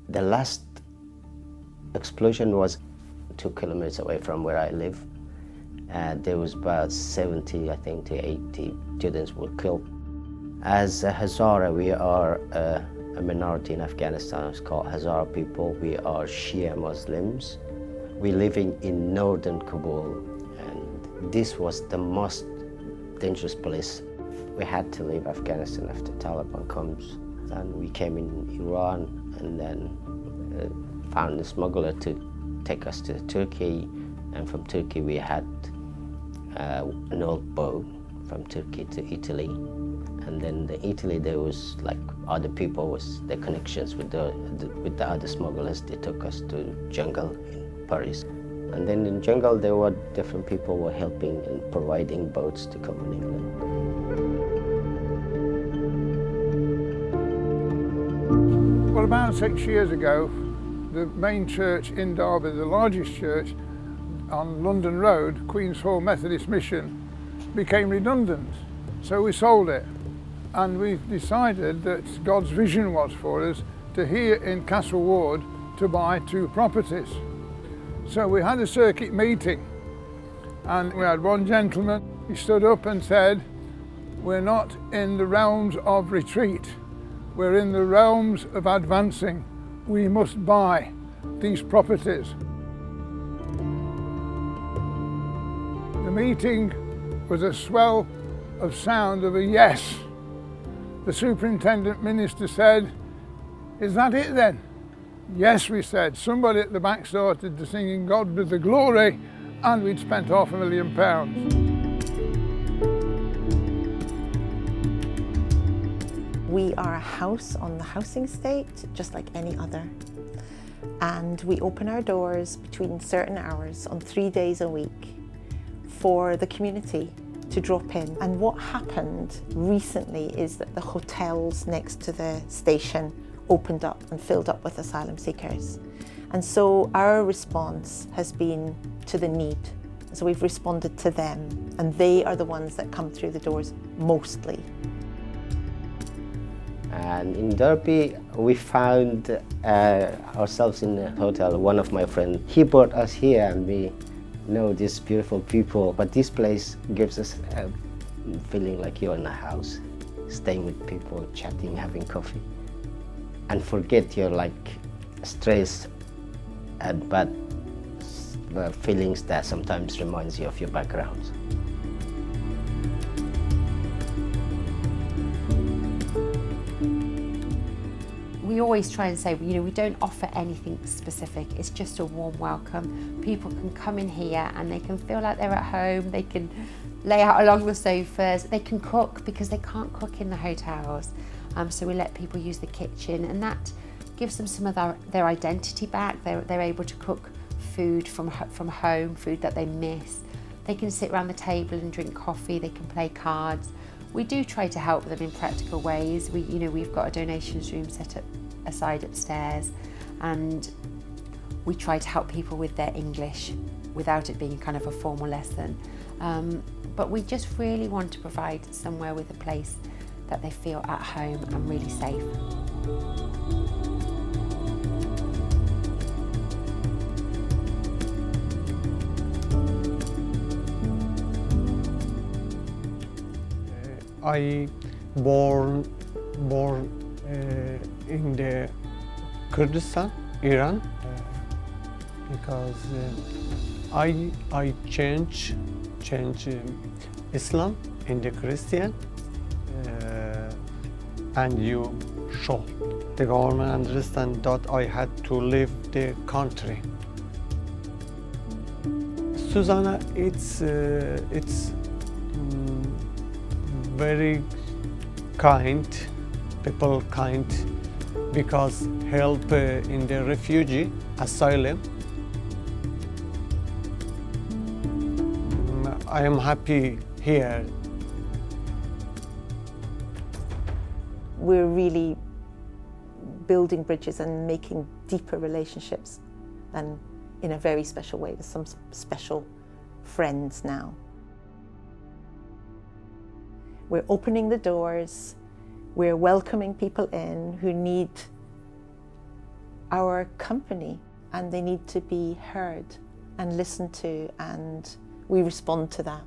The last explosion was 2 kilometers away from where I live. There was about 70, I think, to 80 students were killed. As a Hazara, we are a minority in Afghanistan. It's called Hazara people. We are Shia Muslims. We're living in northern Kabul, and this was the most dangerous place. We had to leave Afghanistan after Taliban comes, and we came in Iran, and then found a smuggler to take us to Turkey, and from Turkey we had an old boat from Turkey to Italy, and then in Italy there was like other people was the connections with the other smugglers. They took us to jungle in Paris, and then in jungle there were different people were helping and providing boats to come in England. Well, about 6 years ago, the main church in Derby, the largest church on London Road, Queen's Hall Methodist Mission, became redundant. So we sold it, and we decided that God's vision was for us to here in Castle Ward to buy 2 properties. So we had a circuit meeting, and we had one gentleman. He stood up and said, "We're not in the realms of retreat. We're in the realms of advancing. We must buy these properties." The meeting was a swell of sound of a yes. The superintendent minister said, "Is that it then?" "Yes," we said. Somebody at the back started to singing "God be the glory," and we'd spent £500,000. We are a house on the housing estate, just like any other. And we open our doors between certain hours on 3 days a week for the community to drop in. And what happened recently is that the hotels next to the station opened up and filled up with asylum seekers. And so our response has been to the need. So we've responded to them, and they are the ones that come through the doors mostly. And in Derby, we found ourselves in a hotel. One of my friends, he brought us here, and we know these beautiful people. But this place gives us a feeling like you're in a house, staying with people, chatting, having coffee, and forget your like stress and bad feelings that sometimes reminds you of your background. We always try and say, we don't offer anything specific. It's just a warm welcome. People can come in here and they can feel like they're at home. They can lay out along the sofas. They can cook because they can't cook in the hotels. So we let people use the kitchen, and that gives them some of their identity back. They're able to cook food from home, food that they miss. They can sit around the table and drink coffee. They can play cards. We do try to help them in practical ways. We've got a donations room set up aside upstairs, and we try to help people with their English without it being kind of a formal lesson. But we just really want to provide somewhere with a place that they feel at home and really safe. I born in the Kurdistan, Iran, because I change Islam in the Christian, and you show the government understand that I had to leave the country. Susanna, it's very kind, people kind, because help in the refugee asylum. I am happy here. We're really building bridges and making deeper relationships, and in a very special way with some special friends now. We're opening the doors, we're welcoming people in who need our company and they need to be heard and listened to, and we respond to that.